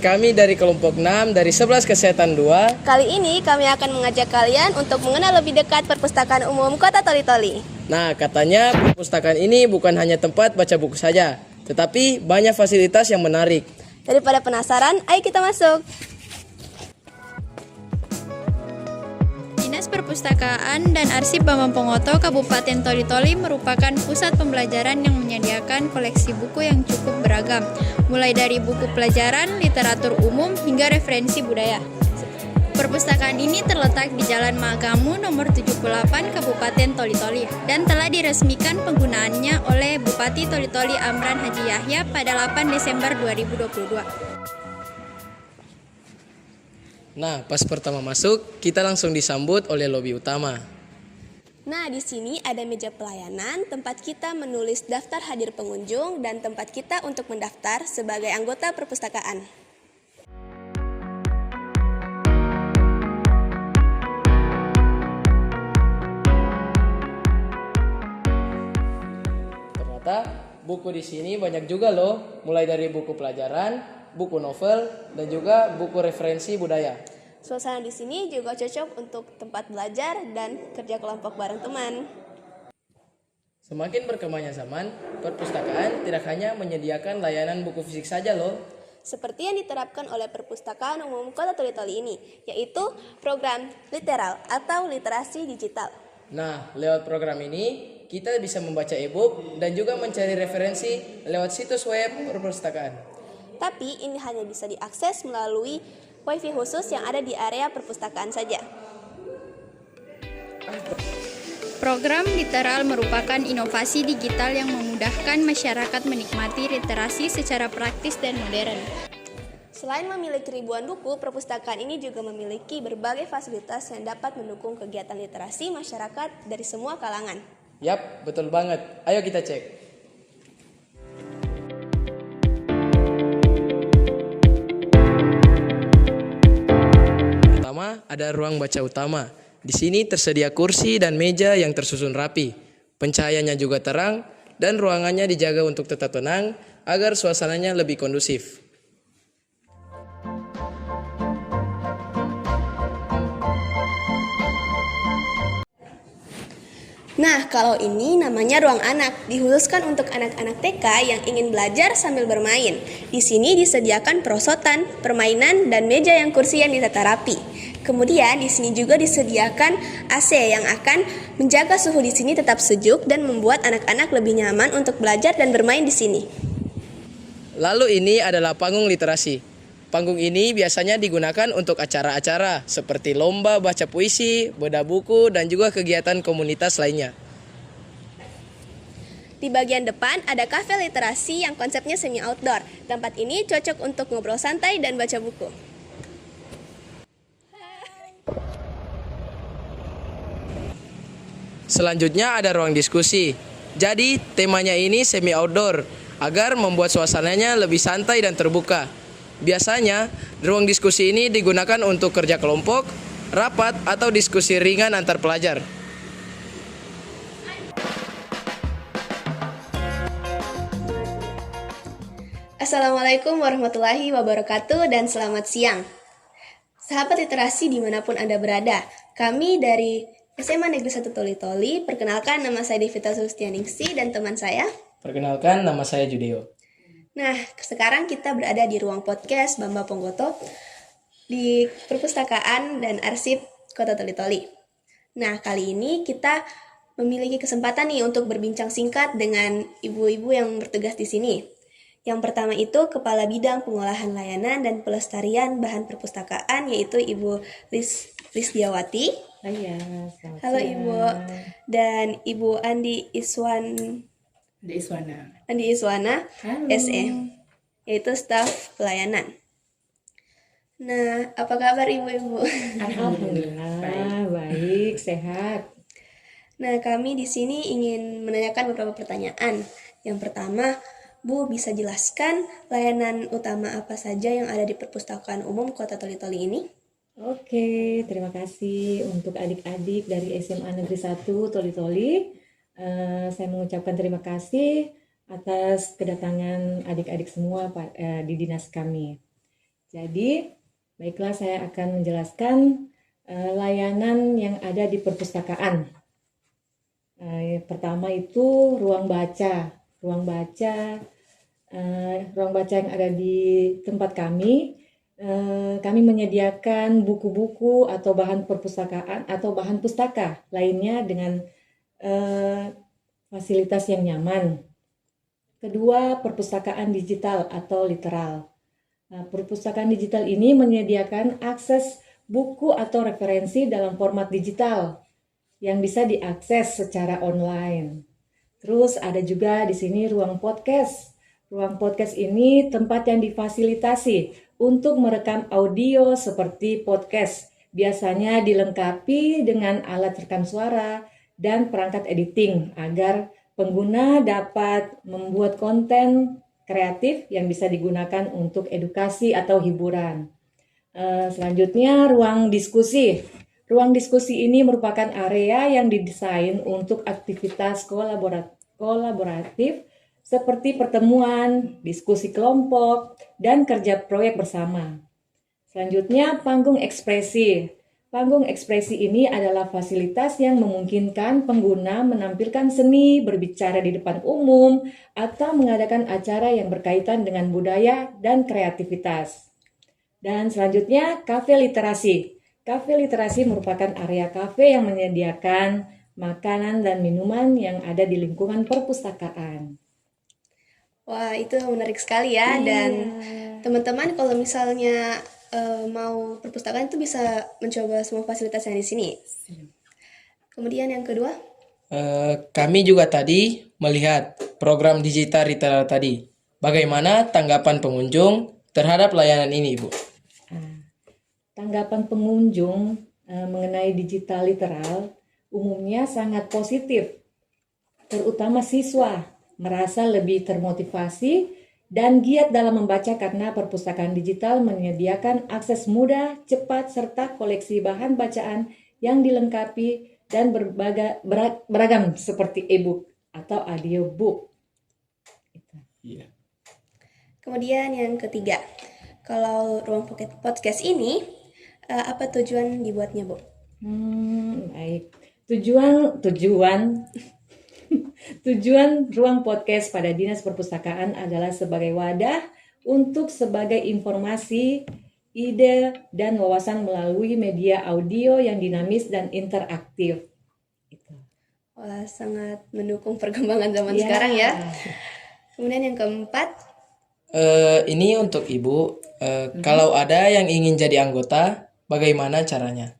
kami dari kelompok 6 dari 11 Kesehatan 2. Kali ini kami akan mengajak kalian untuk mengenal lebih dekat Perpustakaan Umum Kota Toli-Toli. Nah, katanya perpustakaan ini bukan hanya tempat baca buku saja, tetapi banyak fasilitas yang menarik. Daripada penasaran, ayo kita masuk. Dinas Perpustakaan dan Arsip Bambang Ponggoto Kabupaten Toli-Toli merupakan pusat pembelajaran yang menyediakan koleksi buku yang cukup beragam, mulai dari buku pelajaran, literatur umum, hingga referensi budaya. Perpustakaan ini terletak di Jalan Magamu nomor 78 Kabupaten Toli-Toli dan telah diresmikan penggunaannya oleh Bupati Toli-Toli Amran Haji Yahya pada 8 Desember 2022. Nah, pas pertama masuk, kita langsung disambut oleh lobi utama. Nah, di sini ada meja pelayanan, tempat kita menulis daftar hadir pengunjung, dan tempat kita untuk mendaftar sebagai anggota perpustakaan. Ternyata buku di sini banyak juga loh, mulai dari buku pelajaran, buku novel, dan juga buku referensi budaya. Suasana di sini juga cocok untuk tempat belajar dan kerja kelompok bareng teman. Semakin berkembangnya zaman, perpustakaan tidak hanya menyediakan layanan buku fisik saja loh. Seperti yang diterapkan oleh Perpustakaan Umum Kota Toli-Toli ini, yaitu program literal atau literasi digital. Nah, lewat program ini, kita bisa membaca e-book dan juga mencari referensi lewat situs web perpustakaan. Tapi ini hanya bisa diakses melalui wifi khusus yang ada di area perpustakaan saja. Program literal merupakan inovasi digital yang memudahkan masyarakat menikmati literasi secara praktis dan modern. Selain memiliki ribuan buku, perpustakaan ini juga memiliki berbagai fasilitas yang dapat mendukung kegiatan literasi masyarakat dari semua kalangan. Yap, betul banget. Ayo kita cek. Pertama, ada ruang baca utama. Di sini tersedia kursi dan meja yang tersusun rapi. Pencahayaannya juga terang dan ruangannya dijaga untuk tetap tenang agar suasananya lebih kondusif. Nah, kalau ini namanya ruang anak, dikhususkan untuk anak-anak TK yang ingin belajar sambil bermain. Di sini disediakan perosotan, permainan, dan meja yang kursi yang ditata rapi. Kemudian di sini juga disediakan AC yang akan menjaga suhu di sini tetap sejuk dan membuat anak-anak lebih nyaman untuk belajar dan bermain di sini. Lalu ini adalah panggung literasi. Panggung ini biasanya digunakan untuk acara-acara seperti lomba baca puisi, bedah buku, dan juga kegiatan komunitas lainnya. Di bagian depan ada kafe literasi yang konsepnya semi outdoor. Tempat ini cocok untuk ngobrol santai dan baca buku. Selanjutnya ada ruang diskusi. Jadi temanya ini semi outdoor agar membuat suasananya lebih santai dan terbuka. Biasanya ruang diskusi ini digunakan untuk kerja kelompok, rapat, atau diskusi ringan antar pelajar. Assalamualaikum warahmatullahi wabarakatuh dan selamat siang. Sahabat literasi dimanapun Anda berada, kami dari SMA Negeri 1 Toli-Toli, perkenalkan nama saya Devita Sulistianingsih dan teman saya. Perkenalkan, nama saya Judeo. Nah, sekarang kita berada di ruang podcast Bambang Ponggoto di Perpustakaan dan Arsip Kota Toli-Toli. Nah, kali ini kita memiliki kesempatan nih untuk berbincang singkat dengan ibu-ibu yang bertugas di sini. Yang pertama itu Kepala Bidang Pengolahan Layanan dan Pelestarian Bahan Perpustakaan, yaitu Ibu Lisdiawati. Iya, Halo siang. Ibu. Dan Ibu Andi Iswana, Halo. SE, yaitu staf pelayanan. Nah, apa kabar ibu-ibu? Alhamdulillah, baik, sehat. Nah, kami di sini ingin menanyakan beberapa pertanyaan. Yang pertama, Bu, bisa jelaskan layanan utama apa saja yang ada di Perpustakaan Umum Kota Toli-Toli ini? Oke, terima kasih untuk adik-adik dari SMA Negeri 1 Toli-Toli. Saya mengucapkan terima kasih atas kedatangan adik-adik semua di dinas kami. Jadi, baiklah saya akan menjelaskan layanan yang ada di perpustakaan. Pertama itu ruang baca. Ruang baca yang ada di tempat kami menyediakan buku-buku atau bahan perpustakaan atau bahan pustaka lainnya dengan fasilitas yang nyaman. Kedua, perpustakaan digital atau literal. Nah, perpustakaan digital ini menyediakan akses buku atau referensi dalam format digital yang bisa diakses secara online. Terus ada juga di sini ruang podcast. Ruang podcast ini tempat yang difasilitasi untuk merekam audio seperti podcast. Biasanya dilengkapi dengan alat rekam suara dan perangkat editing agar pengguna dapat membuat konten kreatif yang bisa digunakan untuk edukasi atau hiburan. Selanjutnya, ruang diskusi. Ruang diskusi ini merupakan area yang didesain untuk aktivitas kolaboratif seperti pertemuan, diskusi kelompok, dan kerja proyek bersama. Selanjutnya, panggung ekspresi. Panggung ekspresi ini adalah fasilitas yang memungkinkan pengguna menampilkan seni, berbicara di depan umum, atau mengadakan acara yang berkaitan dengan budaya dan kreativitas. Dan selanjutnya, kafe literasi. Kafe literasi merupakan area kafe yang menyediakan makanan dan minuman yang ada di lingkungan perpustakaan. Wah, itu menarik sekali ya. Dan teman-teman kalau misalnya mau perpustakaan itu bisa mencoba semua fasilitas yang di sini. Kemudian yang kedua, Kami juga tadi melihat program digital retail tadi. Bagaimana tanggapan pengunjung terhadap layanan ini, Ibu? Tanggapan pengunjung mengenai digital literal umumnya sangat positif, terutama siswa merasa lebih termotivasi dan giat dalam membaca karena perpustakaan digital menyediakan akses mudah, cepat, serta koleksi bahan bacaan yang dilengkapi dan beragam seperti e-book atau audiobook. Iya. kemudian yang ketiga, kalau ruang podcast ini apa tujuan dibuatnya, Bu? Baik. Tujuan ruang podcast pada Dinas Perpustakaan adalah sebagai wadah untuk sebagai informasi, ide, dan wawasan melalui media audio yang dinamis dan interaktif. Wah, sangat mendukung perkembangan zaman Ya. sekarang ya. Kemudian yang keempat, Ini untuk Ibu. Kalau ada yang ingin jadi anggota, bagaimana caranya?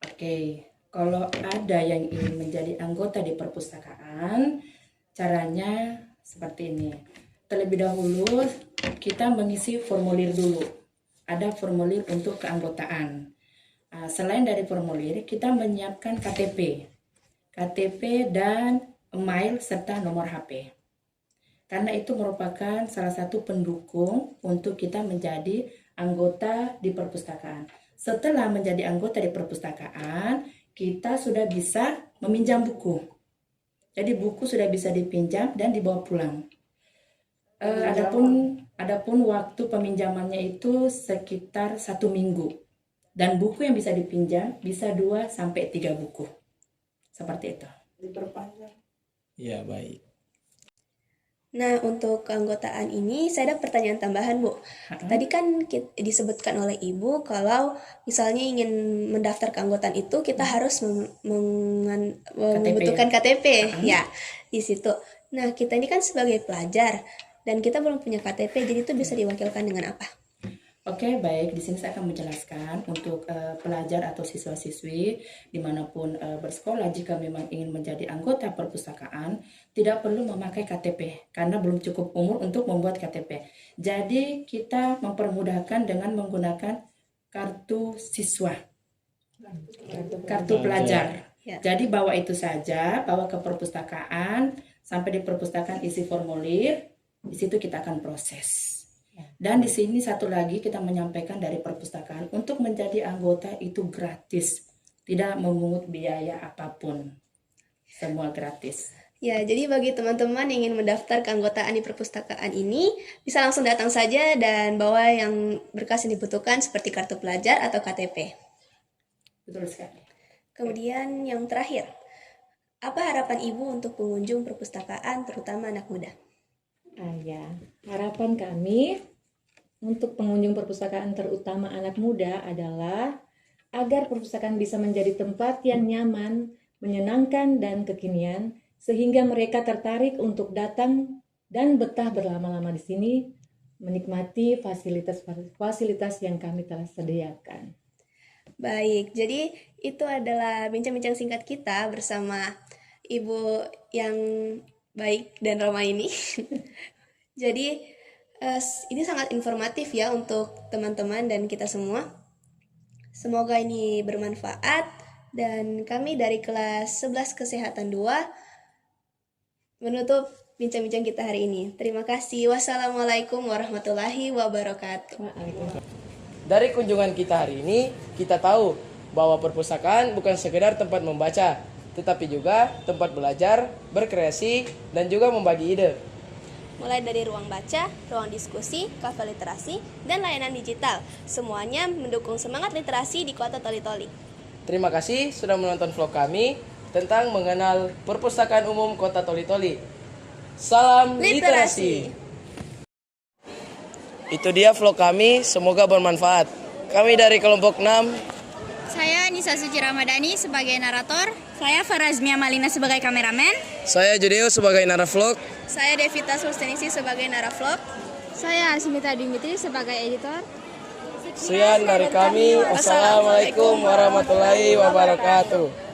Oke, kalau ada yang ingin menjadi anggota di perpustakaan, caranya seperti ini. Terlebih dahulu, kita mengisi formulir dulu. Ada formulir untuk keanggotaan. Selain dari formulir, kita menyiapkan KTP dan email serta nomor HP. Karena itu merupakan salah satu pendukung untuk kita menjadi anggota di perpustakaan. Setelah menjadi anggota di perpustakaan, kita sudah bisa meminjam buku. Jadi buku sudah bisa dipinjam dan dibawa pulang. Adapun waktu peminjamannya itu sekitar 1 minggu. Dan buku yang bisa dipinjam bisa 2 sampai 3 buku. Seperti itu. Ya, baik. nah untuk keanggotaan ini saya ada pertanyaan tambahan, Bu. Tadi kan disebutkan oleh Ibu kalau misalnya ingin mendaftar keanggotaan itu kita harus membutuhkan KTP ya di situ. Nah, kita ini kan sebagai pelajar dan kita belum punya KTP, jadi itu bisa diwakilkan dengan apa? Oke, baik. Di sini saya akan menjelaskan untuk pelajar atau siswa-siswi dimanapun bersekolah, jika memang ingin menjadi anggota perpustakaan, tidak perlu memakai KTP karena belum cukup umur untuk membuat KTP. Jadi kita mempermudahkan dengan menggunakan kartu siswa, kartu pelajar. Ya. Jadi bawa itu saja, bawa ke perpustakaan, sampai di perpustakaan isi formulir, di situ kita akan proses. Dan di sini satu lagi kita menyampaikan dari perpustakaan, untuk menjadi anggota itu gratis, tidak memungut biaya apapun, semua gratis. Ya, jadi bagi teman-teman yang ingin mendaftar keanggotaan di perpustakaan ini, bisa langsung datang saja dan bawa yang berkas yang dibutuhkan seperti kartu pelajar atau KTP. Betul sekali. Kemudian yang terakhir, apa harapan Ibu untuk pengunjung perpustakaan, terutama anak muda? Ya, harapan kami untuk pengunjung perpustakaan terutama anak muda adalah agar perpustakaan bisa menjadi tempat yang nyaman, menyenangkan, dan kekinian, sehingga mereka tertarik untuk datang dan betah berlama-lama di sini, menikmati fasilitas-fasilitas yang kami telah sediakan. Baik, jadi itu adalah bincang-bincang singkat kita bersama Ibu yang baik dan ramah ini. Jadi ini sangat informatif ya untuk teman-teman dan kita semua. Semoga ini bermanfaat dan kami dari kelas 11 Kesehatan 2 menutup bincang-bincang kita hari ini. Terima kasih. Wassalamualaikum warahmatullahi wabarakatuh. Dari kunjungan kita hari ini, kita tahu bahwa perpustakaan bukan sekedar tempat membaca, tetapi juga tempat belajar, berkreasi, dan juga membagi ide. Mulai dari ruang baca, ruang diskusi, kafe literasi, dan layanan digital. Semuanya mendukung semangat literasi di Kota Toli-Toli. Terima kasih sudah menonton vlog kami tentang mengenal Perpustakaan Umum Kota Toli-Toli. Salam literasi. Itu dia vlog kami, semoga bermanfaat. Kami dari kelompok 6. Saya Nisa Suci Ramadhani sebagai narator. Saya Farazmia Malina sebagai kameramen. Saya Judeo sebagai naravlog. Saya Devita Sustenisi sebagai naravlog. Saya Asmita Dimitri sebagai editor. Sekian dari kami. Wassalamualaikum warahmatullahi wabarakatuh.